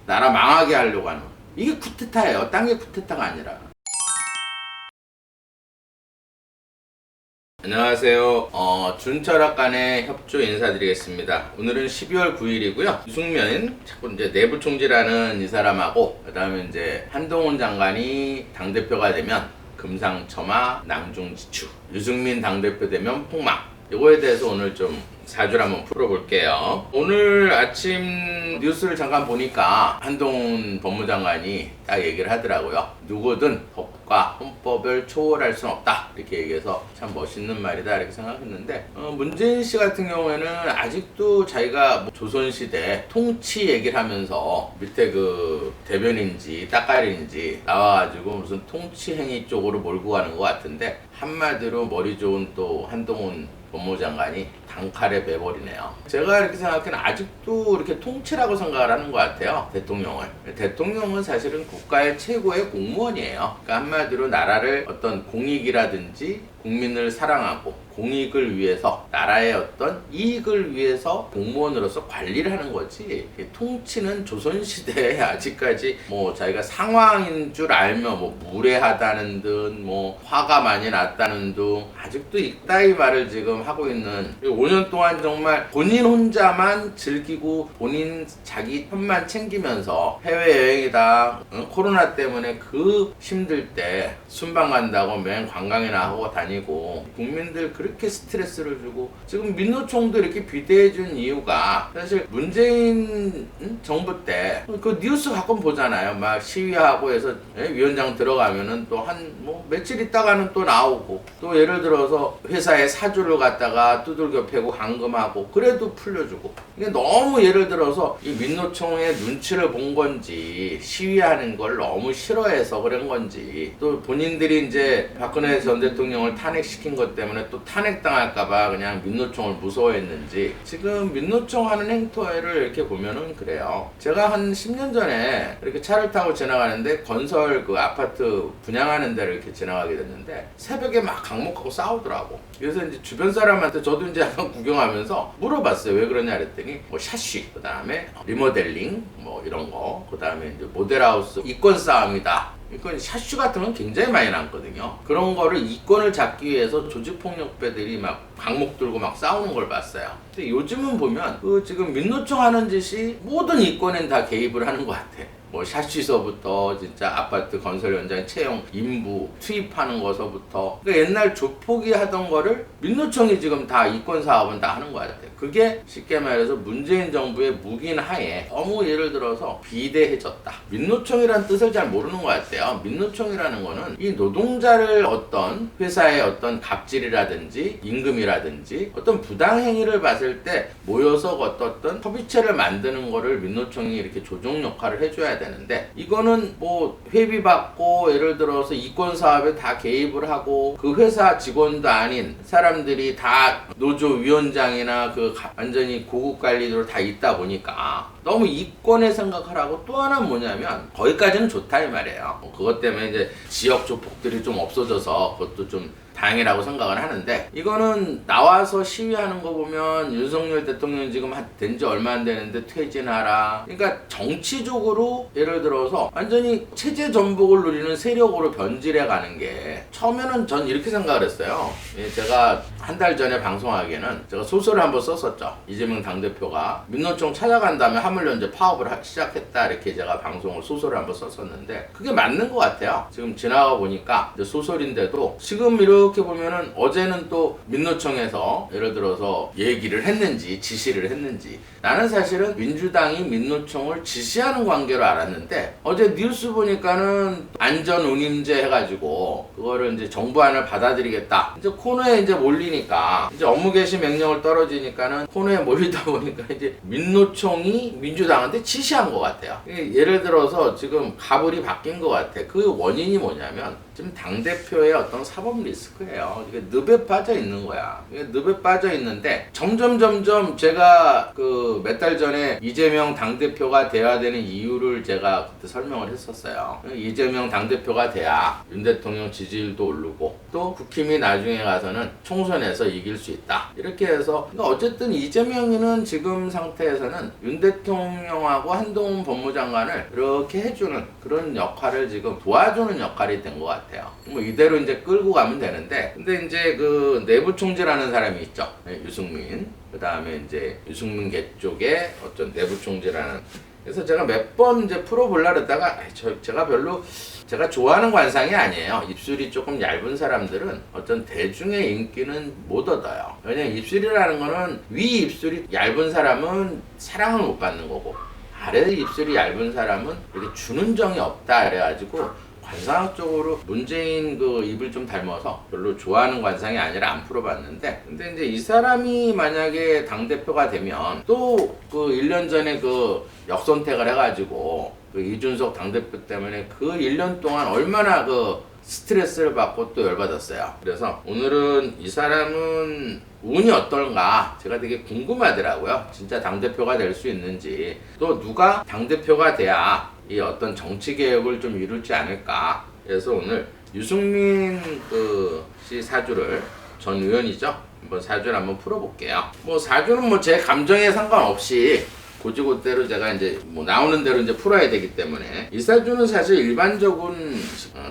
나라 망하게 하려고 하는 이게 쿠데타예요. 딴 게 쿠데타가 아니라. 안녕하세요. 준철학 간의 협조 인사드리겠습니다. 오늘은 12월 9일이고요. 유승민 자꾸 이제 내부 총재라는 이 사람하고 그다음에 이제 한동훈 장관이 당대표가 되면 금상첨화 낭중지추, 유승민 당대표 되면 폭망. 이거에 대해서 오늘 좀 사주를 한번 풀어볼게요. 오늘 아침 뉴스를 잠깐 보니까 한동훈 법무장관이 딱 얘기를 하더라고요. 누구든 법과 헌법을 초월할 수는 없다 이렇게 얘기해서 참 멋있는 말이다 이렇게 생각했는데, 문재인 씨 같은 경우에는 아직도 자기가 조선시대 통치 얘기를 하면서 밑에 그 대변인지 따까리인지 나와가지고 무슨 통치 행위 쪽으로 몰고 가는 것 같은데, 한마디로 머리 좋은 또 한동훈 법무장관이 단칼에 매버리네요. 제가 이렇게 생각하기에는 아직도 이렇게 통치라고 생각을 하는 것 같아요. 대통령을. 대통령은 사실은 국가의 최고의 공무원이에요. 그러니까 한마디로 나라를 어떤 공익이라든지 국민을 사랑하고 공익을 위해서, 나라의 어떤 이익을 위해서 공무원으로서 관리를 하는 거지, 통치는 조선시대에 아직까지 뭐 자기가 상황인 줄 알면 뭐 무례하다는 듯 뭐 화가 많이 났다는 등 아직도 이따위 말을 지금 하고 있는, 5년 동안 정말 본인 혼자만 즐기고 본인 자기 편만 챙기면서 해외여행이다, 코로나 때문에 그 힘들 때 순방 간다고 맨 관광이나 하고 다니고 국민들 그렇게 스트레스를 주고, 지금 민노총도 이렇게 비대해준 이유가 사실 문재인 정부 때 그 뉴스 가끔 보잖아요. 막 시위하고 해서 위원장 들어가면은 또 한 뭐 며칠 있다가는 또 나오고, 또 예를 들어서 회사에 사주를 갖다가 두들겨 패고 감금하고 그래도 풀려주고, 이게 너무 예를 들어서 이 민노총의 눈치를 본 건지 시위하는 걸 너무 싫어해서 그런 건지, 또 본인들이 이제 박근혜 전 대통령을 탄핵시킨 것 때문에 또 탄핵당할까봐 그냥 민노총을 무서워했는지, 지금 민노총 하는 행태를 이렇게 보면은 그래요. 제가 한 10년 전에 이렇게 차를 타고 지나가는데 건설 그 아파트 분양하는 데를 이렇게 지나가게 됐는데 새벽에 막 강목하고 싸우더라고. 그래서 이제 주변 사람한테 저도 이제 한번 구경하면서 물어봤어요. 왜 그러냐 그랬더니 뭐 샤쉬, 그 다음에 리모델링 뭐 이런 거, 그 다음에 이제 모델하우스 이권 싸움이다. 이건 샤슈 같은 건 굉장히 많이 남거든요. 그런 거를 이권을 잡기 위해서 조직폭력배들이 막 강목 들고 막 싸우는 걸 봤어요. 근데 요즘은 보면 그 지금 민노총 하는 짓이 모든 이권엔 다 개입을 하는 것 같아. 뭐 샤시서부터 진짜 아파트 건설 현장 채용 인부 투입하는 거서부터, 그러니까 옛날 조폭이 하던 거를 민노총이 지금 다 이권 사업은 다 하는 거 같아요. 그게 쉽게 말해서 문재인 정부의 묵인 하에 너무 예를 들어서 비대해졌다. 민노총이란 뜻을 잘 모르는 것 같아요. 민노총이라는 거는 이 노동자를 어떤 회사의 어떤 갑질이라든지 임금이라든지 어떤 부당행위를 봤을 때 모여서 어떤 협의체를 만드는 거를 민노총이 이렇게 조정 역할을 해줘야 되는데, 이거는 뭐 회비 받고 예를 들어서 이권 사업에 다 개입을 하고 그 회사 직원도 아닌 사람들이 다 노조 위원장이나 그 완전히 고급 관리로 다 있다 보니까 너무 이권의 생각을 하고, 또 하나는 뭐냐면 거기까지는 좋다 이 말이에요. 그것 때문에 이제 지역 조폭들이 좀 없어져서 그것도 좀 다행이라고 생각을 하는데, 이거는 나와서 시위하는 거 보면 윤석열 대통령 지금 된 지 얼마 안 되는데 퇴진하라. 그러니까 정치적으로 예를 들어서 완전히 체제 전복을 누리는 세력으로 변질해 가는 게, 처음에는 전 이렇게 생각을 했어요. 제가 한 달 전에 방송하기에는 제가 소설을 한번 썼었죠. 이재명 당대표가 민노총 찾아간 다음에 화물연대 파업을 시작했다 이렇게 제가 방송을 소설을 한번 썼었는데, 그게 맞는 것 같아요. 지금 지나가 보니까 소설인데도 지금 이렇게 보면은 어제는 또 민노총에서 예를 들어서 얘기를 했는지 지시를 했는지, 나는 사실은 민주당이 민노총을 지시하는 관계로 알았는데 어제 뉴스 보니까는 안전운임제 해가지고 그거를 이제 정부안을 받아들이겠다. 이제 코너에 이제 몰리니까 이제 업무 개시 명령을 떨어지니까는 코너에 몰리다 보니까 이제 민노총이 민주당한테 지시한 것 같아요. 예를 들어서 지금 가불이 바뀐 것 같아. 그 원인이 뭐냐면, 지금 당대표의 어떤 사법 리스크예요. 이게 늪에 빠져 있는 거야. 이게 늪에 빠져 있는데 점점 제가 그 몇 달 전에 이재명 당대표가 돼야 되는 이유를 제가 그때 설명을 했었어요. 이재명 당대표가 돼야 윤 대통령 지지율도 오르고 또 국힘이 나중에 가서는 총선에서 이길 수 있다. 이렇게 해서 그러니까 어쨌든 이재명이는 지금 상태에서는 윤 대통령하고 한동훈 법무장관을 이렇게 해주는 그런 역할을 지금 도와주는 역할이 된 것 같아요. 뭐 이대로 이제 끌고 가면 되는데 근데 이제 그 내부총재라는 사람이 있죠. 유승민. 그 다음에 이제 유승민 계 쪽에 어떤 내부총재라는 그래서 제가 몇 번 이제 풀어보려고 했다가 제가 좋아하는 관상이 아니에요. 입술이 조금 얇은 사람들은 어떤 대중의 인기는 못 얻어요. 왜냐면 입술이라는 거는 위 입술이 얇은 사람은 사랑을 못 받는 거고 아래 입술이 얇은 사람은 이렇게 주는 정이 없다 그래가지고 관상학적으로 문재인 그 입을 좀 닮아서 별로 좋아하는 관상이 아니라 안 풀어봤는데 근데 이제 이 사람이 만약에 당대표가 되면 또 그 1년 전에 그 역선택을 해가지고 그 이준석 당대표 때문에 그 1년 동안 얼마나 그 스트레스를 받고 또 열받았어요. 그래서 오늘은 이 사람은 운이 어떨까 제가 되게 궁금하더라고요. 진짜 당대표가 될 수 있는지 또 누가 당대표가 돼야 이 어떤 정치 개혁을 좀 이룰지 않을까. 그래서 오늘 유승민 씨 사주를 전 의원이죠. 한번 사주를 한번 풀어볼게요. 뭐 사주는 뭐 제 감정에 상관없이 고지고대로 제가 이제 뭐 나오는 대로 이제 풀어야 되기 때문에 이 사주는 사실 일반적인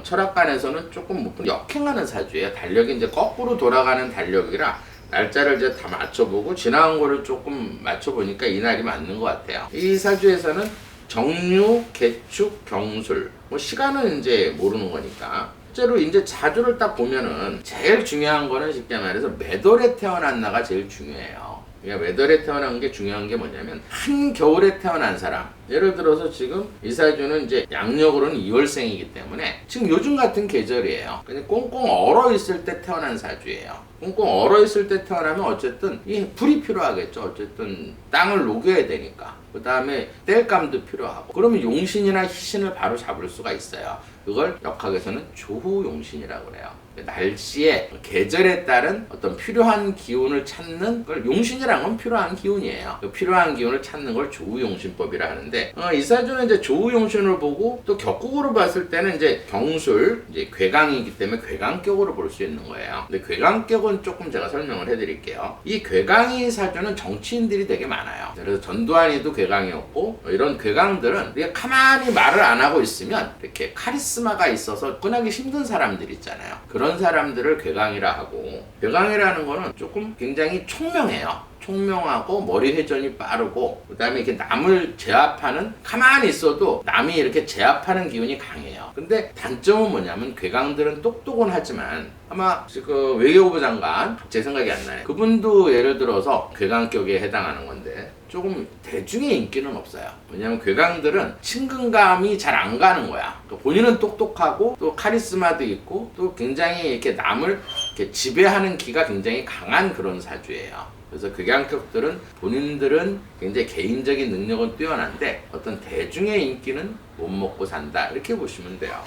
철학관에서는 조금 역행하는 사주예요. 달력이 이제 거꾸로 돌아가는 달력이라 날짜를 이제 다 맞춰보고 지나간 거를 조금 맞춰보니까 이 날이 맞는 것 같아요. 이 사주에서는 정유, 개축, 경술 뭐 시간은 이제 모르는 거니까 실제로 이제 사주를 딱 보면은 제일 중요한 거는 쉽게 말해서 몇 월에 태어났나가 제일 중요해요. 그러니까 몇 월에 태어난 게 중요한 게 뭐냐면 한겨울에 태어난 사람 예를 들어서 지금 이 사주는 이제 양력으로는 2월생이기 때문에 지금 요즘 같은 계절이에요. 그냥 꽁꽁 얼어 있을 때 태어난 사주예요. 꽁꽁 얼어 있을 때 태어나면 어쨌든 이 불이 필요하겠죠. 어쨌든 땅을 녹여야 되니까. 그 다음에 땔감도 필요하고 그러면 용신이나 희신을 바로 잡을 수가 있어요. 그걸 역학에서는 조후용신이라고 그래요. 날씨에 계절에 따른 어떤 필요한 기운을 찾는 걸 용신이라는 건 필요한 기운이에요. 그 필요한 기운을 찾는 걸 조후용신법이라 하는데 이 사주는 이제 조후용신을 보고 또 격국으로 봤을 때는 이제 경술 이제 괴강이기 때문에 괴강격으로 볼 수 있는 거예요. 근데 괴강격은 조금 제가 설명을 해드릴게요. 이 괴강이 사주는 정치인들이 되게 많아요. 그래서 전두환이도 괴강이었고 이런 괴강들은 우리가 가만히 말을 안 하고 있으면 이렇게 카리스마가 있어서 꺼내기 힘든 사람들 있잖아요. 그런 사람들을 괴강이라 하고 괴강이라는 거는 조금 굉장히 총명해요. 총명하고 머리 회전이 빠르고 그 다음에 이렇게 남을 제압하는 가만히 있어도 남이 이렇게 제압하는 기운이 강해요. 근데 단점은 뭐냐면 괴강들은 똑똑은 하지만 아마 그 외교부 장관 제 생각이 안 나요. 그분도 예를 들어서 괴강격에 해당하는 건데 조금 대중의 인기는 없어요. 왜냐면 괴강들은 친근감이 잘 안 가는 거야. 본인은 똑똑하고 또 카리스마도 있고 또 굉장히 이렇게 남을 이렇게 지배하는 기가 굉장히 강한 그런 사주예요. 그래서 괴강격들은 본인들은 굉장히 개인적인 능력은 뛰어난데 어떤 대중의 인기는 못 먹고 산다 이렇게 보시면 돼요.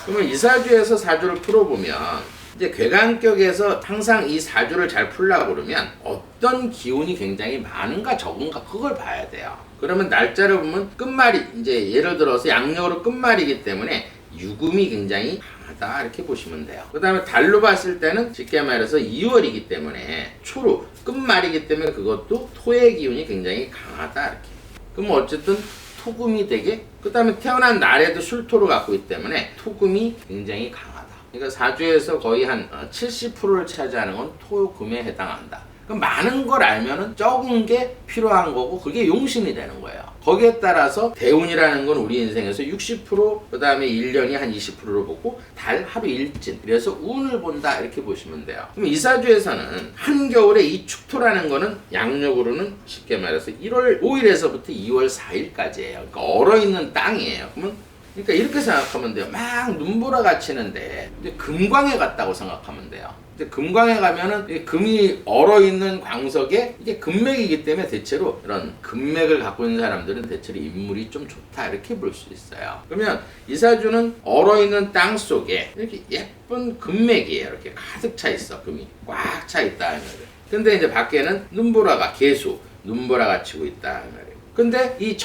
그러면 이 사주에서 사주를 풀어보면 이제 괴강격에서 항상 이 사주를 잘 풀려고 그러면 어떤 기운이 굉장히 많은가 적은가 그걸 봐야 돼요. 그러면 날짜를 보면 끝말이 이제 예를 들어서 양력으로 끝말이기 때문에 유금이 굉장히 강하다 이렇게 보시면 돼요. 그 다음에 달로 봤을 때는 쉽게 말해서 2월이기 때문에 초로 끝말이기 때문에 그것도 토의 기운이 굉장히 강하다 이렇게. 그럼 어쨌든 토금이 되게 그 다음에 태어난 날에도 술토를 갖고 있기 때문에 토금이 굉장히 강하다. 그러니까 사주에서 거의 한 70%를 차지하는 건 토금에 해당한다. 그럼 많은 걸 알면은 적은 게 필요한 거고 그게 용신이 되는 거예요. 거기에 따라서 대운이라는 건 우리 인생에서 60% 그다음에 1년이 한 20%를 보고 달 하루 일진 그래서 운을 본다 이렇게 보시면 돼요. 그럼 이 사주에서는 한겨울에 이 축토라는 거는 양력으로는 쉽게 말해서 1월 5일에서부터 2월 4일까지예요. 그러니까 얼어있는 땅이에요. 그러니까 이렇게 생각하면 돼요. 막 눈보라 갇히는데 근데 금광에 갔다고 생각하면 돼요. 이제 금광에 가면은 이 금이 얼어있는 광석에 이게 금맥이기 때문에 대체로 이런 금맥을 갖고 있는 사람들은 대체로 인물이 좀 좋다 이렇게 볼 수 있어요. 그러면 이사주는 얼어있는 땅 속에 이렇게 예쁜 금맥이에요. 이렇게 가득 차 있어. 금이 꽉 차 있다. 근데 이제 밖에는 눈보라가 개수, 눈보라가 치고 있다. 말이에요. 근데 이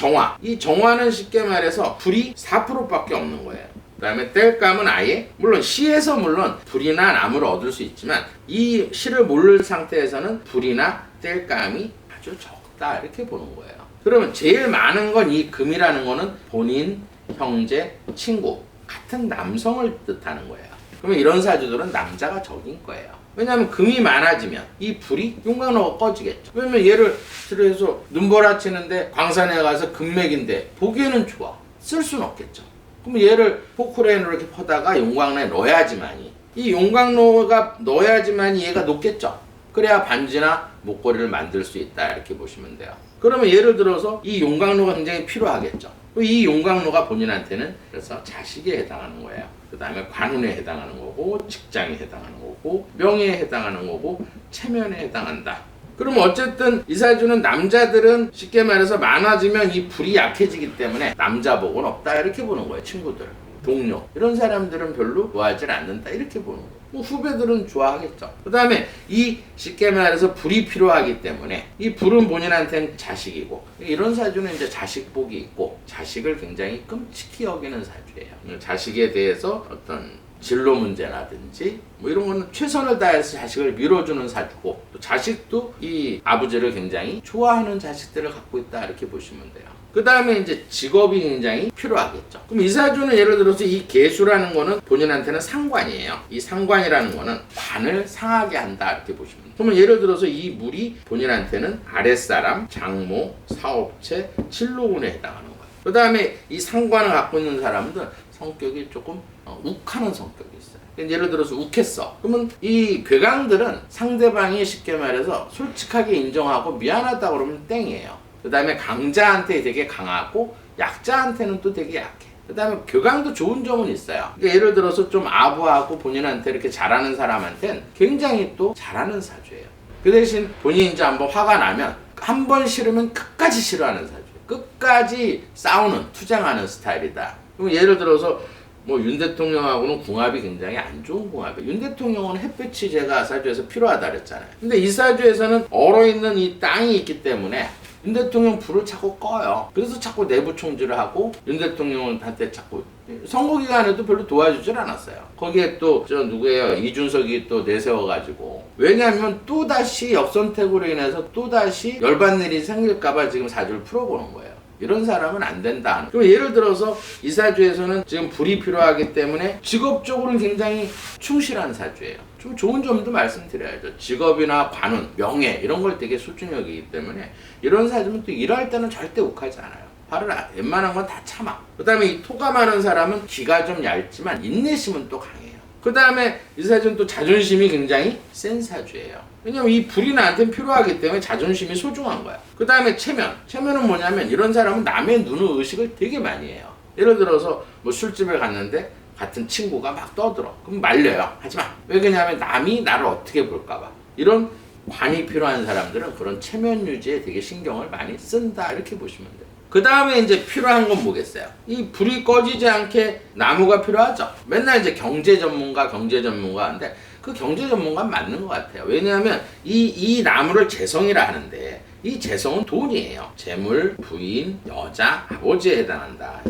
정화는 쉽게 말해서 불이 4%밖에 없는 거예요. 그 다음에 땔감은 아예 물론 시에서 물론 불이나 나무를 얻을 수 있지만 이 시를 모를 상태에서는 불이나 땔감이 아주 적다 이렇게 보는 거예요. 그러면 제일 많은 건 이 금이라는 거는 본인, 형제, 친구 같은 남성을 뜻하는 거예요. 그러면 이런 사주들은 남자가 적인 거예요. 왜냐하면 금이 많아지면 이 불이 용광로가 꺼지겠죠. 왜냐면 얘를 들어서 눈보라 치는데 광산에 가서 금맥인데 보기에는 좋아. 쓸 수는 없겠죠. 그럼 얘를 포크레인으로 이렇게 퍼다가 용광로에 넣어야지만이 이 용광로가 넣어야지만이 얘가 녹겠죠. 그래야 반지나 목걸이를 만들 수 있다 이렇게 보시면 돼요. 그러면 예를 들어서 이 용광로가 굉장히 필요하겠죠. 이 용광로가 본인한테는 그래서 자식에 해당하는 거예요. 그 다음에 관운에 해당하는 거고 직장에 해당하는 거고 명예에 해당하는 거고 체면에 해당한다. 그럼 어쨌든 이 사주는 남자들은 쉽게 말해서 많아지면 이 불이 약해지기 때문에 남자 복은 없다 이렇게 보는 거예요. 친구들, 동료 이런 사람들은 별로 좋아하지 않는다 이렇게 보는 거예요. 뭐 후배들은 좋아하겠죠. 그 다음에 이 쉽게 말해서 불이 필요하기 때문에 이 불은 본인한테는 자식이고 이런 사주는 이제 자식복이 있고 자식을 굉장히 끔찍히 여기는 사주예요. 자식에 대해서 어떤 진로 문제라든지 뭐 이런 거는 최선을 다해서 자식을 밀어주는 사주고 또 자식도 이 아버지를 굉장히 좋아하는 자식들을 갖고 있다 이렇게 보시면 돼요. 그 다음에 이제 직업이 굉장히 필요하겠죠. 그럼 이 사주는 예를 들어서 이 계수라는 거는 본인한테는 상관이에요. 이 상관이라는 거는 관을 상하게 한다 이렇게 보시면 돼요. 그러면 예를 들어서 이 물이 본인한테는 아랫사람, 장모, 사업체, 진로운에 해당하는 거예요. 그 다음에 이 상관을 갖고 있는 사람들은 성격이 조금 욱하는 성격이 있어요. 예를 들어서 욱했어. 그러면 이 괴강들은 상대방이 쉽게 말해서 솔직하게 인정하고 미안하다 그러면 땡이에요. 그 다음에 강자한테 되게 강하고 약자한테는 또 되게 약해. 그 다음에 교강도 좋은 점은 있어요. 그러니까 예를 들어서 좀 아부하고 본인한테 이렇게 잘하는 사람한테는 굉장히 또 잘하는 사주예요. 그 대신 본인이 이제 한번 화가 나면 한 번 싫으면 끝까지 싫어하는 사주예요. 끝까지 싸우는, 투쟁하는 스타일이다. 그럼 예를 들어서 뭐 윤 대통령하고는 궁합이 굉장히 안 좋은 궁합이에요. 윤 대통령은 햇볕이 제가 사주에서 필요하다 그랬잖아요. 근데 이 사주에서는 얼어있는 이 땅이 있기 때문에 윤 대통령 불을 자꾸 꺼요. 그래서 자꾸 내부 총질을 하고 윤 대통령한테 자꾸 선거 기간에도 별로 도와주질 않았어요. 거기에 또 저 누구예요? 이준석이 또 내세워가지고 왜냐하면 또다시 역선택으로 인해서 또다시 열받는 일이 생길까봐 지금 사주를 풀어보는 거예요. 이런 사람은 안 된다. 그럼 예를 들어서 이 사주에서는 지금 불이 필요하기 때문에 직업적으로는 굉장히 충실한 사주예요. 좀 좋은 점도 말씀드려야죠. 직업이나 관운, 명예 이런 걸 되게 소중히 여기기 때문에 이런 사주는 또 일할 때는 절대 욱하지 않아요. 화를 웬만한 건 다 참아. 그 다음에 이 토가 많은 사람은 기가 좀 얇지만 인내심은 또 강해요. 그 다음에 이 사주는 또 자존심이 굉장히 센 사주예요. 왜냐면 이 불이 나한테는 필요하기 때문에 자존심이 소중한 거야. 그 다음에 체면은 뭐냐면 이런 사람은 남의 눈을 의식을 되게 많이 해요. 예를 들어서 뭐 술집에 갔는데 같은 친구가 막 떠들어. 그럼 말려요. 하지마. 왜 그러냐면 남이 나를 어떻게 볼까봐. 이런 관이 필요한 사람들은 그런 체면 유지에 되게 신경을 많이 쓴다 이렇게 보시면 돼요. 그 다음에 이제 필요한 건 뭐겠어요? 이 불이 꺼지지 않게 나무가 필요하죠. 맨날 이제 경제 전문가인데 그 경제 전문가는 맞는 것 같아요. 왜냐하면 이 나무를 재성이라 하는데 이 재성은 돈이에요. 재물, 부인, 여자, 아버지에 해당한다.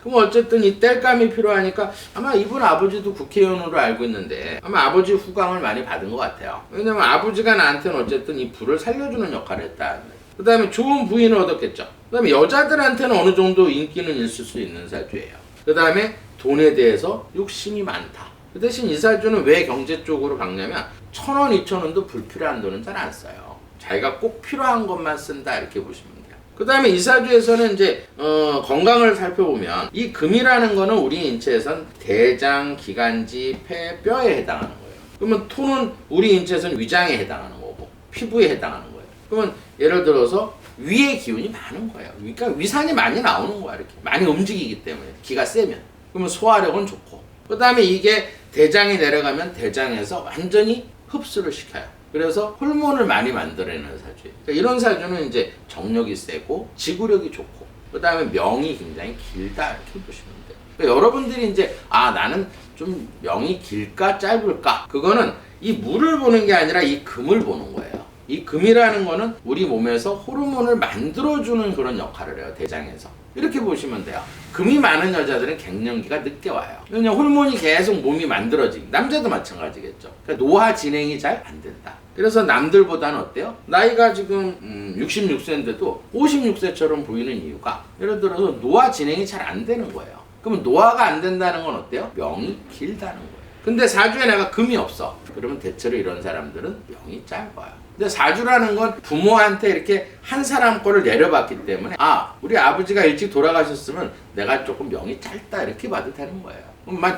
그럼 어쨌든 이 땔감이 필요하니까 아마 이분 아버지도 국회의원으로 알고 있는데 아마 아버지 후광을 많이 받은 것 같아요. 왜냐면 아버지가 나한테는 어쨌든 이 불을 살려주는 역할을 했다. 그 다음에 좋은 부인을 얻었겠죠. 그 다음에 여자들한테는 어느 정도 인기는 있을 수 있는 사주예요. 그 다음에 돈에 대해서 욕심이 많다. 그 대신 이 사주는 왜 경제 쪽으로 박냐면 1,000원, 2,000원도 불필요한 돈은 잘 안 써요. 자기가 꼭 필요한 것만 쓴다 이렇게 보시면 돼요. 그 다음에 이 사주에서는 이제 건강을 살펴보면 이 금이라는 거는 우리 인체에선 대장, 기관지, 폐, 뼈에 해당하는 거예요. 그러면 토는 우리 인체에서는 위장에 해당하는 거고 피부에 해당하는 거예요. 그러면 예를 들어서 위의 기운이 많은 거예요. 그러니까 위산이 많이 나오는 거야. 이렇게 많이 움직이기 때문에 기가 세면 그러면 소화력은 좋고 그 다음에 이게 대장이 내려가면 대장에서 완전히 흡수를 시켜요. 그래서 호르몬을 많이 만들어내는 사주예요. 그러니까 이런 사주는 이제 정력이 세고 지구력이 좋고 그 다음에 명이 굉장히 길다 이렇게 보시면 돼요. 그러니까 여러분들이 이제 나는 좀 명이 길까 짧을까 그거는 이 물을 보는 게 아니라 이 금을 보는 거예요. 이 금이라는 거는 우리 몸에서 호르몬을 만들어주는 그런 역할을 해요. 대장에서. 이렇게 보시면 돼요. 금이 많은 여자들은 갱년기가 늦게 와요. 왜냐면 호르몬이 계속 몸이 만들어지고 남자도 마찬가지겠죠. 그러니까 노화 진행이 잘 안 된다. 그래서 남들보다는 어때요? 나이가 지금 66세인데도 56세처럼 보이는 이유가 예를 들어서 노화 진행이 잘 안 되는 거예요. 그러면 노화가 안 된다는 건 어때요? 명이 길다는 거예요. 근데 사주에 내가 금이 없어. 그러면 대체로 이런 사람들은 명이 짧아요. 근데 사주라는 건 부모한테 이렇게 한 사람 거를 내려봤기 때문에 우리 아버지가 일찍 돌아가셨으면 내가 조금 명이 짧다 이렇게 봐도 되는 거예요.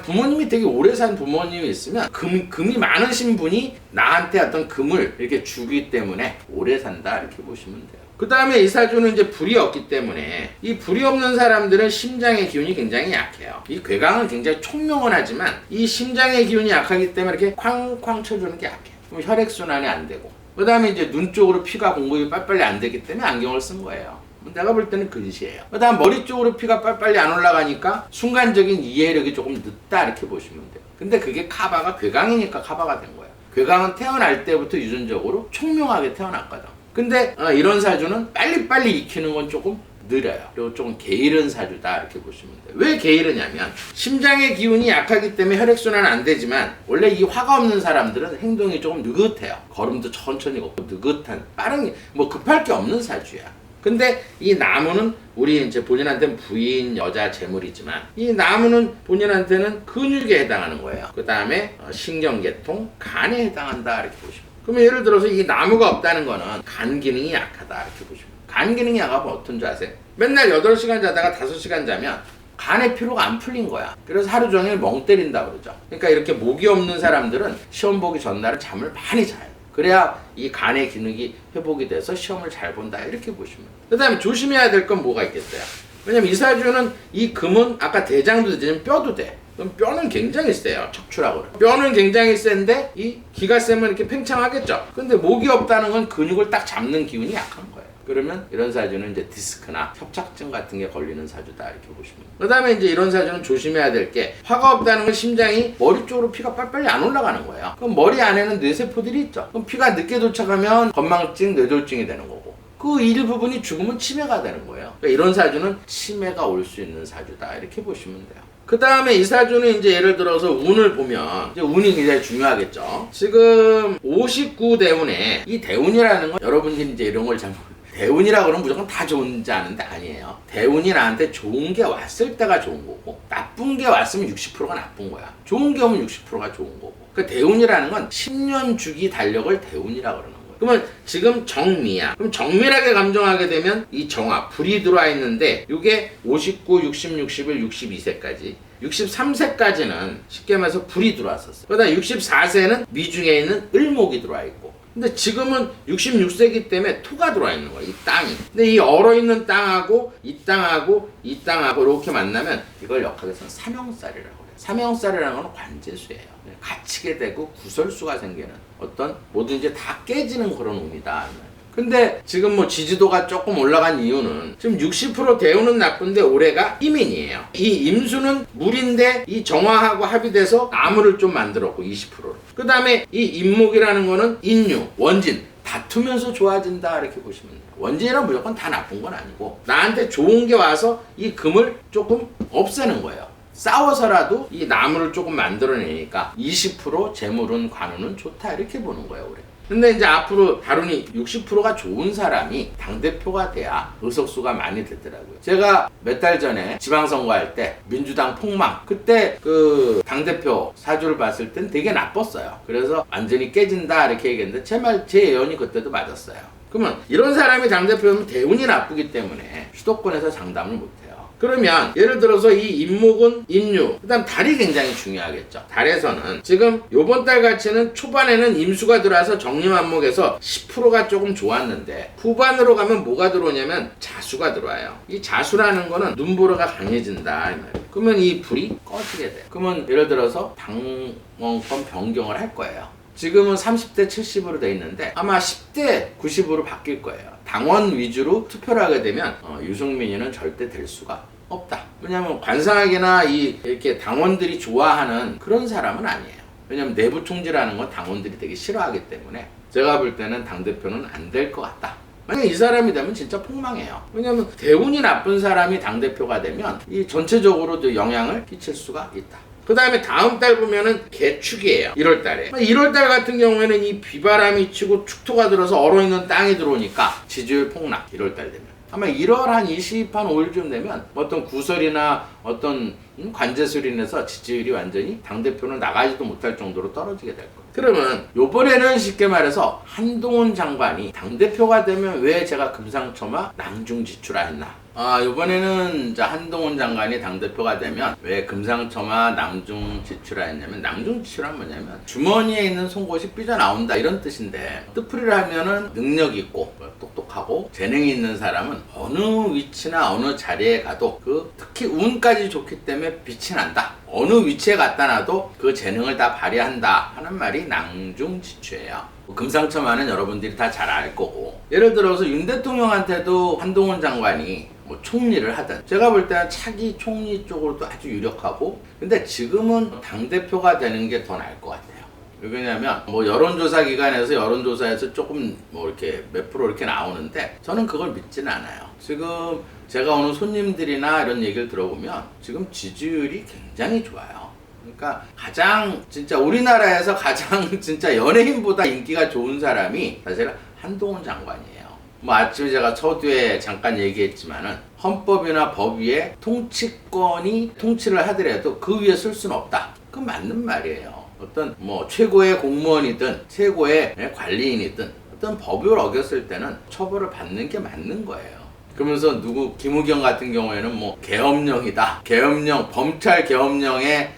부모님이 되게 오래 산 부모님이 있으면 금이 많으신 분이 나한테 어떤 금을 이렇게 주기 때문에 오래 산다 이렇게 보시면 돼요. 그 다음에 이 사주는 이제 불이 없기 때문에 이 불이 없는 사람들은 심장의 기운이 굉장히 약해요. 이 괴강은 굉장히 총명은 하지만 이 심장의 기운이 약하기 때문에 이렇게 쾅쾅 쳐주는 게 약해요. 그럼 혈액순환이 안 되고 그 다음에 이제 눈 쪽으로 피가 공급이 빨리빨리 안 되기 때문에 안경을 쓴 거예요. 내가 볼 때는 그 짓이에요. 그 다음 머리 쪽으로 피가 빨리빨리 안 올라가니까 순간적인 이해력이 조금 늦다 이렇게 보시면 돼요. 근데 그게 카바가 괴강이니까 카바가 된 거예요. 괴강은 태어날 때부터 유전적으로 총명하게 태어났거든. 근데 이런 사주는 빨리빨리 익히는 건 조금 느려요. 그리고 조금 게으른 사주다 이렇게 보시면 돼요. 왜 게으르냐면 심장의 기운이 약하기 때문에 혈액순환은 안 되지만 원래 이 화가 없는 사람들은 행동이 조금 느긋해요. 걸음도 천천히 걷고 느긋한 빠른 급할 게 없는 사주야. 근데 이 나무는 우리 이제 본인한테는 부인, 여자, 재물이지만 이 나무는 본인한테는 근육에 해당하는 거예요. 그 다음에 신경계통, 간에 해당한다 이렇게 보시면 돼요. 그러면 예를 들어서 이 나무가 없다는 거는 간 기능이 약하다 이렇게 보시면 돼요. 간 기능이 약하면 어떤 줄 아세요? 맨날 8시간 자다가 5시간 자면 간의 피로가 안 풀린 거야. 그래서 하루 종일 멍 때린다 그러죠. 그러니까 이렇게 목이 없는 사람들은 시험 보기 전날은 잠을 많이 자요. 그래야 이 간의 기능이 회복이 돼서 시험을 잘 본다 이렇게 보시면. 그 다음에 조심해야 될 건 뭐가 있겠어요? 왜냐면 이 사주는 이 금은 아까 대장도 되지만 뼈도 돼. 그럼 뼈는 굉장히 세요. 척추라고 그래. 뼈는 굉장히 센데 이 기가 세면 이렇게 팽창하겠죠. 근데 목이 없다는 건 근육을 딱 잡는 기운이 약한 거예요. 그러면 이런 사주는 이제 디스크나 협착증 같은 게 걸리는 사주다 이렇게 보시면 돼요. 그 다음에 이제 이런 사주는 조심해야 될 게 화가 없다는 건 심장이 머리 쪽으로 피가 빨리빨리 안 올라가는 거예요. 그럼 머리 안에는 뇌세포들이 있죠. 그럼 피가 늦게 도착하면 건망증, 뇌졸중이 되는 거고 그 일부분이 죽으면 치매가 되는 거예요. 그러니까 이런 사주는 치매가 올 수 있는 사주다 이렇게 보시면 돼요. 그 다음에 이 사주는 이제 예를 들어서 운을 보면 이제 운이 굉장히 중요하겠죠. 지금 59대운에 이 대운이라는 건 여러분들이 이제 이런 걸 잘 대운이라고 그러면 무조건 다 좋은지 아는데 아니에요. 대운이 나한테 좋은 게 왔을 때가 좋은 거고 나쁜 게 왔으면 60%가 나쁜 거야. 좋은 게 오면 60%가 좋은 거고. 그러니까 대운이라는 건 10년 주기 달력을 대운이라고 그러는 거예요. 그러면 지금 정미야. 그럼 정밀하게 감정하게 되면 이 정화, 불이 들어와 있는데 이게 59, 60, 61, 62세까지 63세까지는 쉽게 말해서 불이 들어왔었어요. 그러다 64세는 미중에 있는 을목이 들어와 있고 근데 지금은 66세기 때문에 토가 들어와 있는 거야, 이 땅이. 근데 이 얼어있는 땅하고 이 땅하고 이 땅하고 이렇게 만나면 이걸 역학에서는 삼형살이라고 해요. 삼형살이라는 건 관제수예요. 갇히게 되고 구설수가 생기는 어떤 뭐든지 다 깨지는 그런 운이다. 근데 지금 지지도가 조금 올라간 이유는 지금 60% 대운은 나쁜데 올해가 임인이에요. 이 임수는 물인데 이 정화하고 합의돼서 나무를 좀 만들었고 20%로. 그 다음에 이 임목이라는 거는 인유, 원진 다투면서 좋아진다 이렇게 보시면 돼요. 원진이란 무조건 다 나쁜 건 아니고 나한테 좋은 게 와서 이 금을 조금 없애는 거예요. 싸워서라도 이 나무를 조금 만들어내니까 20% 재물은 관운은 좋다 이렇게 보는 거예요 올해. 근데 이제 앞으로 다룬이 60%가 좋은 사람이 당대표가 돼야 의석수가 많이 되더라고요. 제가 몇 달 전에 지방선거 할 때 민주당 폭망 그때 그 당대표 사주를 봤을 땐 되게 나빴어요. 그래서 완전히 깨진다 이렇게 얘기했는데 제 예언이 그때도 맞았어요. 그러면 이런 사람이 당대표면 대운이 나쁘기 때문에 수도권에서 장담을 못해요. 그러면 예를 들어서 이 임목은 임유, 그 다음 달이 굉장히 중요하겠죠. 달에서는 지금 요번 달 같이는 초반에는 임수가 들어와서 정림안목에서 10%가 조금 좋았는데 후반으로 가면 뭐가 들어오냐면 자수가 들어와요. 이 자수라는 거는 눈보라가 강해진다 이 말이에요. 그러면 이 불이 꺼지게 돼요. 그러면 예를 들어서 방언권 변경을 할 거예요. 지금은 30대 70으로 돼 있는데 아마 10대 90으로 바뀔 거예요. 당원 위주로 투표를 하게 되면 유승민이는 절대 될 수가 없다. 왜냐하면 관상학이나 이렇게 당원들이 좋아하는 그런 사람은 아니에요. 왜냐하면 내부 총질하는 건 당원들이 되게 싫어하기 때문에 제가 볼 때는 당대표는 안 될 것 같다. 만약에 이 사람이 되면 진짜 폭망해요. 왜냐하면 대운이 나쁜 사람이 당대표가 되면 이 전체적으로도 영향을 끼칠 수가 있다. 그 다음에 다음 달 보면은 개축이에요. 1월 달에. 1월 달 같은 경우에는 이 비바람이 치고 축토가 들어서 얼어있는 땅이 들어오니까 지지율 폭락. 1월 달 되면. 아마 1월 한 20, 한 5일쯤 되면 어떤 구설이나 어떤 관제술로 인해서 지지율이 완전히 당대표는 나가지도 못할 정도로 떨어지게 될 거예요. 그러면 요번에는 쉽게 말해서 한동훈 장관이 당대표가 되면 왜 제가 금상첨화 낭중지추라 했나? 요번에는 한동훈 장관이 당대표가 되면 왜 금상첨화 낭중지추라 했냐면, 낭중지추란 뭐냐면 주머니에 있는 송곳이 삐져나온다 이런 뜻인데, 뜻풀이를 하면은 능력 있고 똑똑하고 재능이 있는 사람은 어느 위치나 어느 자리에 가도 특히 운까지 좋기 때문에 빛이 난다. 어느 위치에 갖다 놔도 그 재능을 다 발휘한다 하는 말이 낭중지추예요. 금상첨화는 여러분들이 다 잘 알 거고, 예를 들어서 윤 대통령한테도 한동훈 장관이 총리를 하든, 제가 볼 때는 차기 총리 쪽으로도 아주 유력하고, 근데 지금은 당대표가 되는 게 더 나을 것 같아요. 왜냐면 여론조사 기관에서 여론조사에서 조금 이렇게 몇 프로 이렇게 나오는데 저는 그걸 믿지는 않아요. 지금 제가 오는 손님들이나 이런 얘기를 들어보면 지금 지지율이 굉장히 좋아요. 그러니까 가장 진짜 우리나라에서 가장 진짜 연예인보다 인기가 좋은 사람이 사실 한동훈 장관이에요. 아침에 제가 서두에 잠깐 얘기했지만은 헌법이나 법 위에 통치권이 통치를 하더라도 그 위에 쓸 수는 없다. 그건 맞는 말이에요. 어떤 최고의 공무원이든 최고의 관리인이든 어떤 법을 어겼을 때는 처벌을 받는 게 맞는 거예요. 그러면서 김우겸 같은 경우에는 계엄령이다. 계엄령, 범찰 계엄령에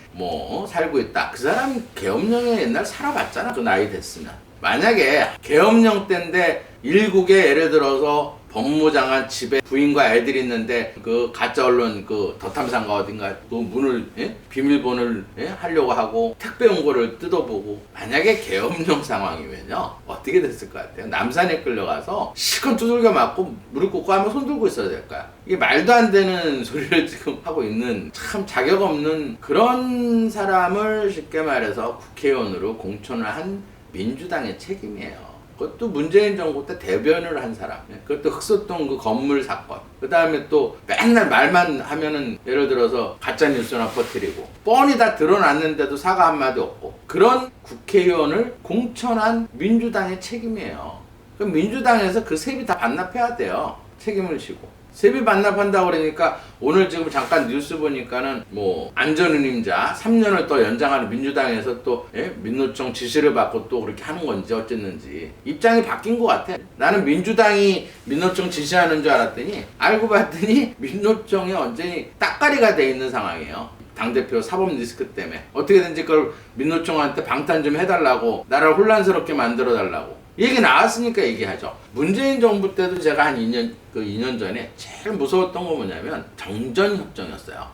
살고 있다. 그 사람 계엄령에 옛날 살아봤잖아. 그 나이 됐으면. 만약에 계엄령 때인데 일국에 예를 들어서 법무장관 집에 부인과 애들이 있는데 그 가짜 언론 더탐사인가 어딘가 또 문을 비밀번호를 하려고 하고 택배 온 거를 뜯어보고, 만약에 계엄령 상황이면요 어떻게 됐을 것 같아요? 남산에 끌려가서 실컷 두들겨 맞고 무릎 꿇고 하면 손 들고 있어야 될 거야. 이게 말도 안 되는 소리를 지금 하고 있는 참 자격 없는 그런 사람을 쉽게 말해서 국회의원으로 공천을 한 민주당의 책임이에요. 그것도 문재인 정부 때 대변을 한 사람. 그것도 흑석동 그 건물 사건. 그 다음에 또 맨날 말만 하면은 예를 들어서 가짜뉴스나 퍼뜨리고 뻔히 다 드러났는데도 사과 한마디 없고, 그런 국회의원을 공천한 민주당의 책임이에요. 그럼 민주당에서 그 세비 다 반납해야 돼요. 책임을 지고. 세비 반납한다고 그러니까 오늘 지금 잠깐 뉴스 보니까는 안전운임자 3년을 더 연장하는 민주당에서 또 민노총 지시를 받고 또 그렇게 하는 건지 어쨌는지 입장이 바뀐 것 같아. 나는 민주당이 민노총 지시하는 줄 알았더니 알고 봤더니 민노총이 완전히 따까리가 돼 있는 상황이에요. 당대표 사법 리스크 때문에 어떻게든지 그걸 민노총한테 방탄 좀 해달라고, 나라를 혼란스럽게 만들어달라고 얘기 나왔으니까 얘기하죠. 문재인 정부 때도 제가 한 2년 전에 제일 무서웠던 건 뭐냐면 정전협정이었어요.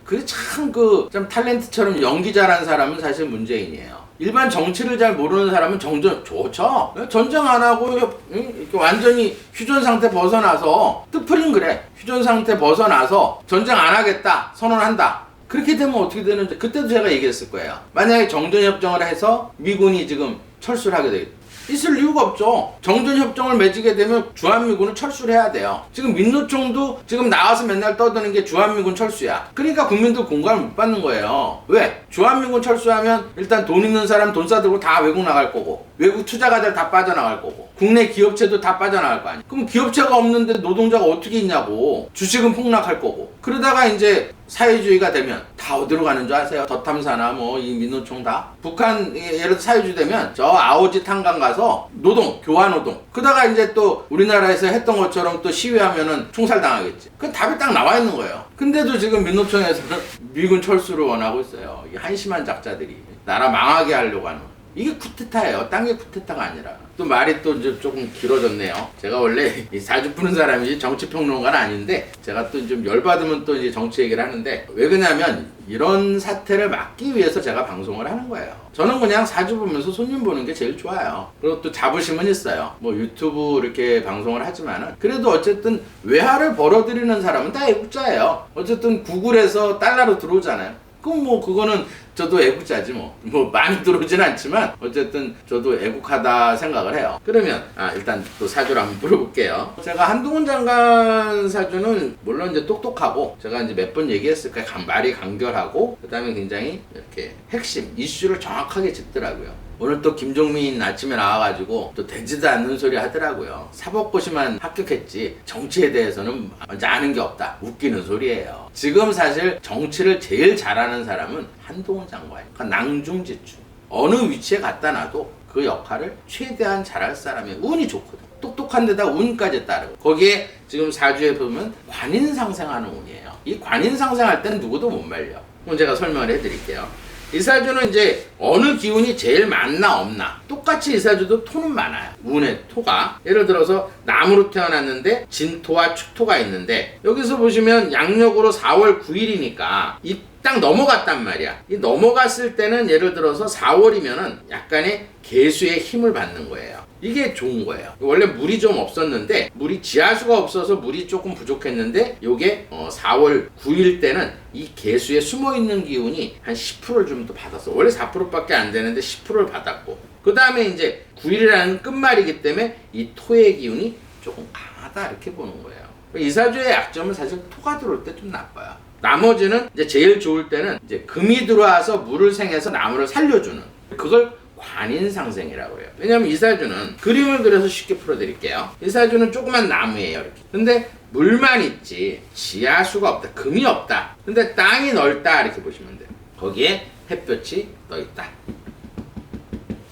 그게 참 좀 탤런트처럼 연기 잘하는 사람은 사실 문재인이에요. 일반 정치를 잘 모르는 사람은 정전 좋죠. 전쟁 안 하고 이렇게 완전히 휴전 상태 벗어나서, 뜻풀인 그래. 휴전 상태 벗어나서 전쟁 안 하겠다 선언한다. 그렇게 되면 어떻게 되는지 그때도 제가 얘기했을 거예요. 만약에 정전협정을 해서 미군이 지금 철수를 하게 되겠다. 있을 이유가 없죠. 정전협정을 맺게 되면 주한미군은 철수를 해야 돼요. 지금 민노총도 지금 나와서 맨날 떠드는 게 주한미군 철수야. 그러니까 국민들 공감을 못 받는 거예요. 왜? 주한미군 철수하면 일단 돈 있는 사람 돈 싸들고 다 외국 나갈 거고, 외국 투자가들 다 빠져나갈 거고, 국내 기업체도 다 빠져나갈 거 아니야. 그럼 기업체가 없는데 노동자가 어떻게 있냐고. 주식은 폭락할 거고. 그러다가 이제 사회주의가 되면 다 어디로 가는 줄 아세요? 더탐사나 이 민노총 다. 북한 예를 들어 사회주의 되면 저 아오지 탄강 가서 노동, 교환노동. 그러다가 이제 또 우리나라에서 했던 것처럼 또 시위하면은 총살 당하겠지. 그건 답이 딱 나와 있는 거예요. 근데도 지금 민노총에서는 미군 철수를 원하고 있어요. 이 한심한 작자들이 나라 망하게 하려고 하는. 이게 쿠데타예요. 딴 게 쿠데타가 아니라. 또 말이 또 이제 조금 길어졌네요. 제가 원래 이 사주 푸는 사람이지 정치평론가는 아닌데 제가 또 좀 열받으면 또 이제 정치 얘기를 하는데 왜 그러냐면 이런 사태를 막기 위해서 제가 방송을 하는 거예요. 저는 그냥 사주 보면서 손님 보는 게 제일 좋아요. 그리고 또 자부심은 있어요. 뭐 유튜브 이렇게 방송을 하지만은 그래도 어쨌든 외화를 벌어들이는 사람은 다 애국자예요. 어쨌든 구글에서 달러로 들어오잖아요. 그럼 뭐 그거는 저도 애국자지 뭐 많이 들어오진 않지만 어쨌든 저도 애국하다 생각을 해요. 그러면 일단 또 사주를 한번 풀어볼게요. 제가 한동훈 장관 사주는 물론 이제 똑똑하고 제가 이제 몇 번 얘기했을 거예요. 말이 간결하고 그 다음에 굉장히 이렇게 핵심 이슈를 정확하게 짚더라고요. 오늘 또 김종민 아침에 나와가지고 또 되지도 않는 소리 하더라고요. 사법고시만 합격했지 정치에 대해서는 완전 아는 게 없다. 웃기는 소리예요. 지금 사실 정치를 제일 잘하는 사람은 한동훈 장관이에요. 그러니까 낭중지축. 어느 위치에 갖다 놔도 그 역할을 최대한 잘할 사람의 운이 좋거든. 똑똑한 데다 운까지 따르고 거기에 지금 사주에 보면 관인상생하는 운이에요. 이 관인상생할 때는 누구도 못 말려. 그럼 제가 설명을 해드릴게요. 이 사주는 이제 어느 기운이 제일 많나 없나 똑같이 이 사주도 토는 많아요. 운의 토가 예를 들어서 나무로 태어났는데 진토와 축토가 있는데 여기서 보시면 양력으로 4월 9일이니까 이 딱 넘어갔단 말이야. 이 넘어갔을 때는 예를 들어서 4월이면은 약간의 개수의 힘을 받는 거예요. 이게 좋은 거예요. 원래 물이 좀 없었는데 물이 지하수가 없어서 물이 조금 부족했는데 요게 4월 9일 때는 이 개수에 숨어있는 기운이 한 10%를 좀 더 받았어. 원래 4%밖에 안 되는데 10%를 받았고 그 다음에 이제 9일이라는 끝말이기 때문에 이 토의 기운이 조금 강하다 이렇게 보는 거예요. 이 사주의 약점은 사실 토가 들어올 때 좀 나빠요. 나머지는 이제 제일 좋을 때는 이제 금이 들어와서 물을 생해서 나무를 살려주는 그걸 관인상생이라고 해요. 왜냐면 이 사주는 그림을 그려서 쉽게 풀어드릴게요. 이 사주는 조그만 나무예요. 이렇게. 근데 물만 있지 지하수가 없다. 금이 없다. 근데 땅이 넓다 이렇게 보시면 돼요. 거기에 햇볕이 떠 있다.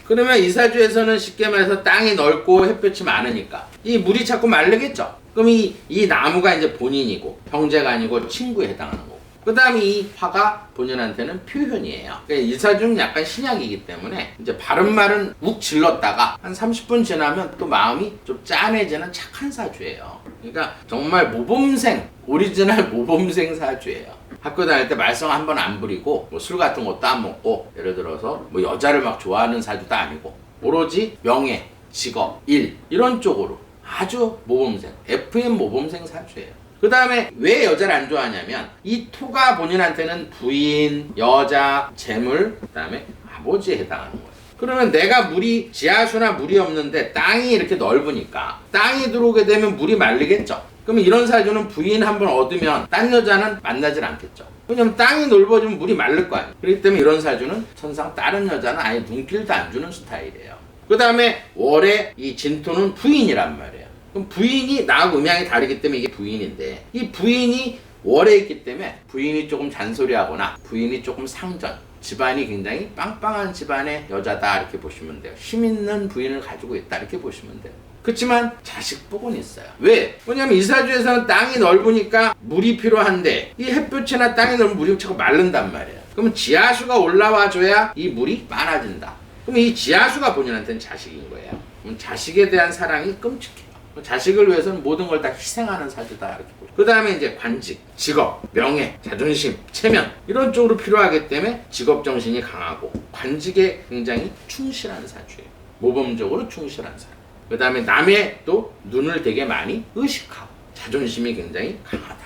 그러면 이 사주에서는 쉽게 말해서 땅이 넓고 햇볕이 많으니까 이 물이 자꾸 마르겠죠. 그럼 이 나무가 이제 본인이고 형제가 아니고 친구에 해당하는 거고 그 다음에 이 화가 본인한테는 표현이에요. 그러니까 이 사주는 약간 신약이기 때문에 이제 바른 말은 욱 질렀다가 한 30분 지나면 또 마음이 좀 짠해지는 착한 사주예요. 그러니까 정말 모범생 오리지널 모범생 사주예요. 학교 다닐 때 말썽 한 번 안 부리고 뭐 술 같은 것도 안 먹고 예를 들어서 뭐 여자를 막 좋아하는 사주도 아니고 오로지 명예, 직업, 일 이런 쪽으로 아주 모범생, FM 모범생 사주예요. 그 다음에 왜 여자를 안 좋아하냐면 이 토가 본인한테는 부인, 여자, 재물, 그 다음에 아버지에 해당하는 거예요. 그러면 내가 물이 지하수나 물이 없는데 땅이 이렇게 넓으니까 땅이 들어오게 되면 물이 말리겠죠. 그러면 이런 사주는 부인 한번 얻으면 딴 여자는 만나질 않겠죠. 왜냐면 땅이 넓어지면 물이 마를 거 아니에요. 그렇기 때문에 이런 사주는 천상 다른 여자는 아예 눈길도 안 주는 스타일이에요. 그 다음에 월에 이 진토는 부인이란 말이에요. 그럼 부인이 나하고 음양이 다르기 때문에 이게 부인인데 이 부인이 월에 있기 때문에 부인이 조금 잔소리하거나 부인이 조금 상전 집안이 굉장히 빵빵한 집안의 여자다 이렇게 보시면 돼요. 힘 있는 부인을 가지고 있다 이렇게 보시면 돼요. 그렇지만 자식 복은 있어요. 왜? 왜냐면 이 사주에서는 땅이 넓으니까 물이 필요한데 이 햇볕이나 땅이 넓으면 물이 자꾸 마른단 말이에요. 그러면 지하수가 올라와 줘야 이 물이 많아진다. 그럼 이 지하수가 본인한테는 자식인 거예요. 그럼 자식에 대한 사랑이 끔찍해요. 자식을 위해서는 모든 걸 다 희생하는 사주다 이렇게 보죠. 그 다음에 이제 관직, 직업, 명예, 자존심, 체면 이런 쪽으로 필요하기 때문에 직업 정신이 강하고 관직에 굉장히 충실한 사주예요. 모범적으로 충실한 사주. 그 다음에 남의 또 눈을 되게 많이 의식하고 자존심이 굉장히 강하다.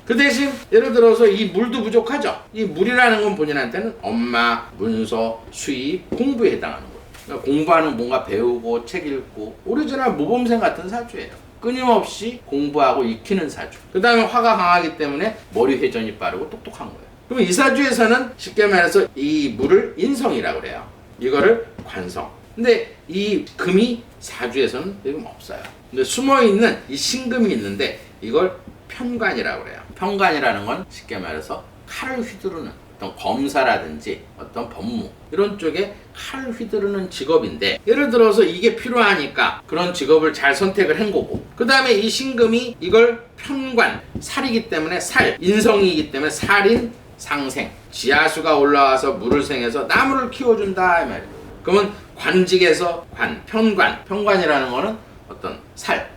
그 대신 예를 들어서 이 물도 부족하죠. 이 물이라는 건 본인한테는 엄마, 문서, 수입, 공부에 해당하는 거예요. 그러니까 공부하는 뭔가 배우고 책 읽고 오리지널 모범생 같은 사주예요. 끊임없이 공부하고 익히는 사주. 그 다음에 화가 강하기 때문에 머리 회전이 빠르고 똑똑한 거예요. 그럼 이 사주에서는 쉽게 말해서 이 물을 인성이라고 그래요. 이거를 관성. 근데 이 금이 사주에서는 지금 없어요. 근데 숨어있는 이 신금이 있는데 이걸 편관이라고 그래요. 편관이라는 건 쉽게 말해서 칼을 휘두르는 어떤 검사라든지 어떤 법무 이런 쪽에 칼을 휘두르는 직업인데 예를 들어서 이게 필요하니까 그런 직업을 잘 선택을 한 거고 그 다음에 이 신금이 이걸 편관, 살이기 때문에 살, 인성이기 때문에 살인, 상생 지하수가 올라와서 물을 생해서 나무를 키워준다 이 말이에요. 그러면 관직에서 편관이라는 거는 어떤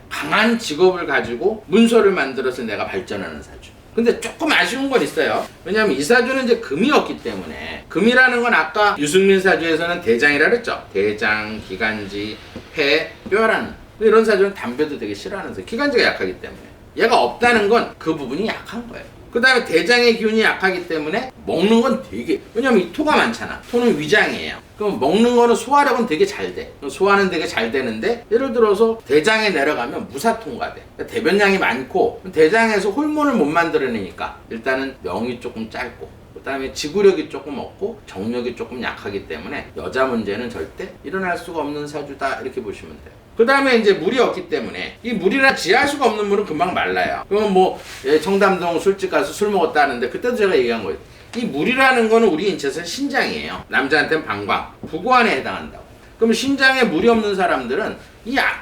강한 직업을 가지고 문서를 만들어서 내가 발전하는 사주. 근데 조금 아쉬운 건 있어요. 왜냐하면 이 사주는 이제 금이었기 때문에, 금이라는 건 아까 유승민 사주에서는 대장이라 그랬죠. 대장, 기관지, 폐, 뼈라는 이런 사주는 담배도 되게 싫어하는 사주. 기관지가 약하기 때문에 얘가 없다는 건 그 부분이 약한 거예요. 그 다음에 대장의 기운이 약하기 때문에 먹는 건 되게, 왜냐면 이 토가 많잖아. 토는 위장이에요. 그럼 먹는 거는 소화력은 되게 잘 돼. 소화는 되게 잘 되는데, 예를 들어서 대장에 내려가면 무사통과 돼. 그러니까 대변량이 많고 대장에서 호르몬을 못 만들어내니까 일단은 명이 조금 짧고, 그 다음에 지구력이 조금 없고 정력이 조금 약하기 때문에 여자 문제는 절대 일어날 수가 없는 사주다, 이렇게 보시면 돼요. 그 다음에 이제 물이 없기 때문에, 이 물이나 지하수가 없는 물은 금방 말라요. 그러면 뭐 청담동 술집 가서 술 먹었다 하는데, 그때도 제가 얘기한 거예요. 이 물이라는 거는 우리 인체에서는 신장이에요. 남자한테는 방광, 부고안에 해당한다고. 그럼 신장에 물이 없는 사람들은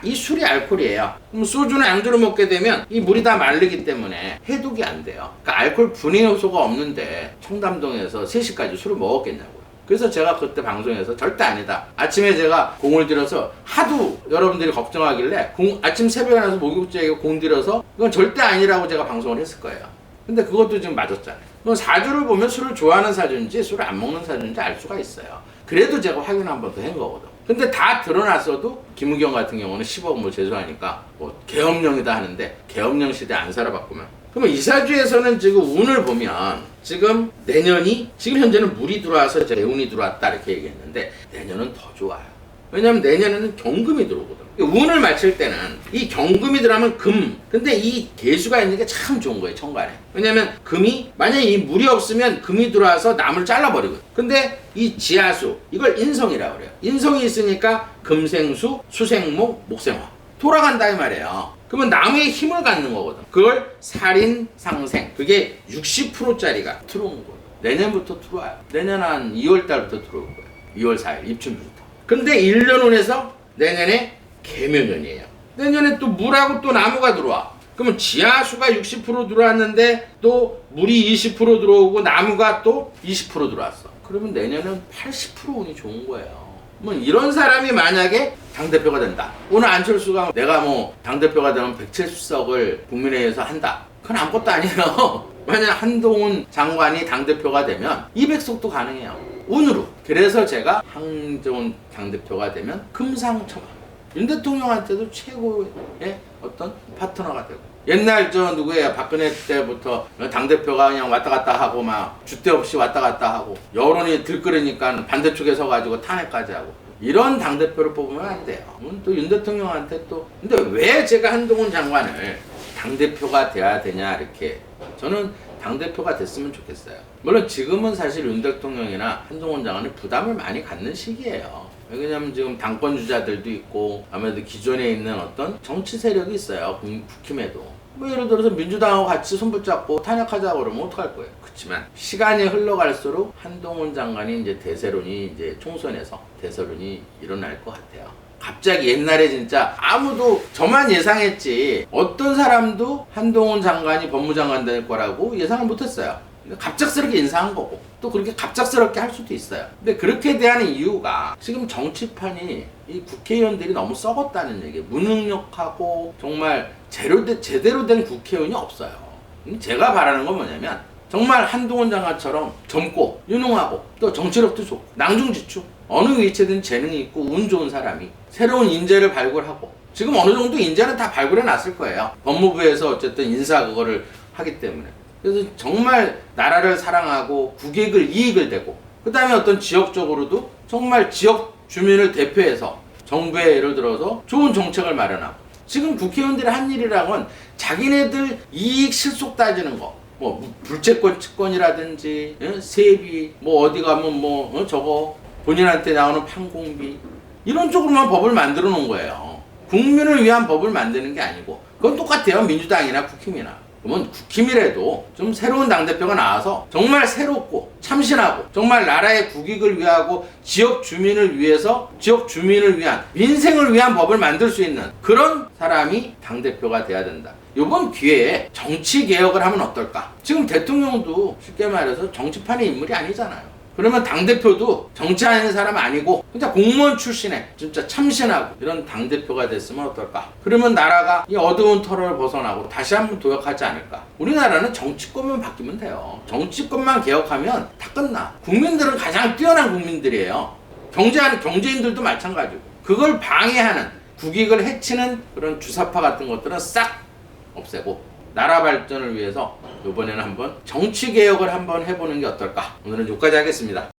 이 술이 알코올이에요. 그럼 소주나 양주를 먹게 되면 이 물이 다 마르기 때문에 해독이 안 돼요. 그러니까 알코올 분해 요소가 없는데 청담동에서 3시까지 술을 먹었겠냐고요. 그래서 제가 그때 방송에서 절대 아니다. 아침에 제가 공을 들여서 하도 여러분들이 걱정하길래 아침 새벽에 나서 목욕제에 공 들여서 이건 절대 아니라고 제가 방송을 했을 거예요. 근데 그것도 지금 맞았잖아요. 그럼 사주를 보면 술을 좋아하는 사주인지 술을 안 먹는 사주인지 알 수가 있어요. 그래도 제가 확인 한 번 더 한 거거든. 근데 다 드러났어도 김우경 같은 경우는 10억 뭐 제조하니까 뭐 계엄령이다 하는데, 계엄령 시대 안 살아봤구만. 그러면 이 사주에서는 지금 운을 보면, 지금 내년이, 지금 현재는 물이 들어와서 대운이 들어왔다 이렇게 얘기했는데, 내년은 더 좋아요. 왜냐면 내년에는 경금이 들어오거든. 운을 맞출 때는 이 경금이 들어가면 금, 근데 이 개수가 있는 게 참 좋은 거예요, 천간에. 왜냐면 금이, 만약에 이 물이 없으면 금이 들어와서 나무를 잘라버리거든. 근데 이 지하수, 이걸 인성이라고 그래요. 인성이 있으니까 금생수, 수생목, 목생화 돌아간다 이 말이에요. 그러면 나무에 힘을 갖는 거거든. 그걸 살인상생, 그게 60%짜리가 들어온 거예요. 내년부터 들어와요. 내년 한 2월 달부터 들어올 거예요. 2월 4일 입춘부터. 근데 1년 운에서 내년에 개묘년이에요. 내년에 또 물하고 또 나무가 들어와. 그러면 지하수가 60% 들어왔는데 또 물이 20% 들어오고 나무가 또 20% 들어왔어. 그러면 내년은 80% 운이 좋은 거예요. 뭐 이런 사람이 만약에 당대표가 된다. 오늘 안철수가 내가 뭐 당대표가 되면 170석을 국민회의에서 한다. 그건 아무것도 아니에요. 만약 한동훈 장관이 당대표가 되면 200석도 가능해요. 운으로. 그래서 제가 한동훈 당대표가 되면 금상첨화. 윤 대통령한테도 최고의 어떤 파트너가 되고. 옛날 누구야, 박근혜 때부터 당대표가 그냥 왔다 갔다 하고 막 줏대 없이 왔다 갔다 하고 여론이 들끓으니까 반대쪽에 서가지고 탄핵까지 하고, 이런 당대표를 뽑으면 안 돼요. 또 윤 대통령한테 또. 근데 왜 제가 한동훈 장관을 당대표가 돼야 되냐, 이렇게. 저는 당대표가 됐으면 좋겠어요. 물론 지금은 사실 윤 대통령이나 한동훈 장관이 부담을 많이 갖는 시기예요. 왜냐면 지금 당권 주자들도 있고 아무래도 기존에 있는 어떤 정치 세력이 있어요. 국힘에도. 뭐 예를 들어서 민주당하고 같이 손붙잡고 탄핵하자고 그러면 어떡할 거예요. 그렇지만 시간이 흘러갈수록 한동훈 장관이 이제 대세론이, 이제 총선에서 대세론이 일어날 것 같아요. 갑자기 옛날에 진짜 아무도, 저만 예상했지 어떤 사람도 한동훈 장관이 법무장관 될 거라고 예상을 못했어요. 갑작스럽게 인사한 거고, 또 그렇게 갑작스럽게 할 수도 있어요. 근데 그렇게 대한 이유가, 지금 정치판이 이 국회의원들이 너무 썩었다는 얘기예요. 무능력하고 정말 제대로 된 국회의원이 없어요. 제가 바라는 건 뭐냐면, 정말 한동훈 장관처럼 젊고 유능하고 또 정치력도 좋고 낭중지축, 어느 위치든 재능이 있고 운 좋은 사람이 새로운 인재를 발굴하고, 지금 어느 정도 인재는 다 발굴해 놨을 거예요. 법무부에서 어쨌든 인사 그거를 하기 때문에. 그래서 정말 나라를 사랑하고 국익을, 이익을 대고, 그 다음에 어떤 지역적으로도 정말 지역 주민을 대표해서 정부에 예를 들어서 좋은 정책을 마련하고. 지금 국회의원들이 한 일이랑은 자기네들 이익 실속 따지는 거, 뭐 불채권 측권이라든지 세비, 뭐 어디 가면 저거 본인한테 나오는 판공비, 이런 쪽으로만 법을 만들어 놓은 거예요. 국민을 위한 법을 만드는 게 아니고. 그건 똑같아요, 민주당이나 국힘이나. 그러면 국힘이라도 좀 새로운 당대표가 나와서 정말 새롭고 참신하고 정말 나라의 국익을 위하고 지역 주민을 위해서, 지역 주민을 위한, 민생을 위한 법을 만들 수 있는 그런 사람이 당대표가 돼야 된다. 이번 기회에 정치 개혁을 하면 어떨까? 지금 대통령도 쉽게 말해서 정치판의 인물이 아니잖아요. 그러면 당대표도 정치하는 사람 아니고 진짜 공무원 출신에 진짜 참신하고 이런 당대표가 됐으면 어떨까? 그러면 나라가 이 어두운 터널을 벗어나고 다시 한번 도약하지 않을까? 우리나라는 정치권만 바뀌면 돼요. 정치권만 개혁하면 다 끝나. 국민들은 가장 뛰어난 국민들이에요. 경제인들도 마찬가지고. 그걸 방해하는, 국익을 해치는 그런 주사파 같은 것들은 싹 없애고 나라 발전을 위해서 이번에는 한번 정치 개혁을 한번 해보는 게 어떨까? 오늘은 여기까지 하겠습니다.